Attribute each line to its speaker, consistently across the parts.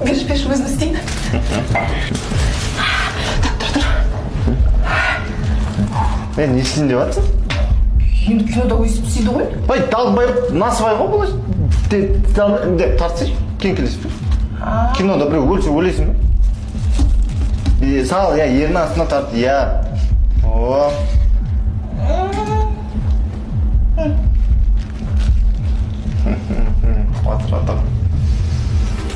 Speaker 1: Беш өзін істейін. Тұр.
Speaker 2: Не істейін деп жатсың?
Speaker 1: Енді кинода өйсіп істейді ғой.
Speaker 2: Ой, талбай насыбай ғой бұлай. Деп тартсай, кеңкелесіп. Кинода біреу өлсе өлесің бе? Сал, ерін астына тарт, О. Отыр.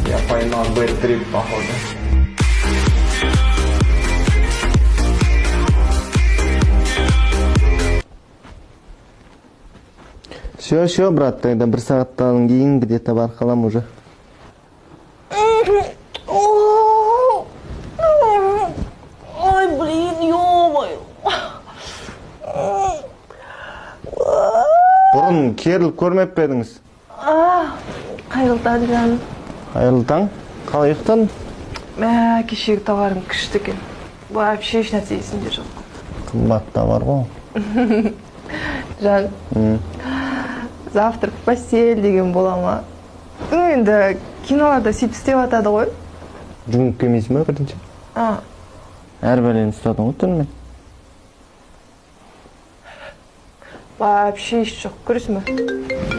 Speaker 2: Я поймал Б3, походу. Все, брат, тогда бір сағаттан кейін где-то бар қалам уже.
Speaker 1: Ой, блин, ё-моё.
Speaker 2: Бұрын керіліп көрмеп пе едіңіз?
Speaker 1: Қайырлы таң жаным.
Speaker 2: Қайырлы таң. Қалай ұйықтадың?
Speaker 1: Кешегі товарым күшті екен. Вообще еш нәрсе есімде жоқ.
Speaker 2: Қымбат товар ғой.
Speaker 1: Жан, завтра в постель деген бола ма? Енді киноларда сөйтіп істеп атады ғой.
Speaker 2: Жүгініп келмейсің бе бірінші? Әр бәлені ұстадың ғой түнімен.
Speaker 1: Вообще еш жоқ, көресің бе?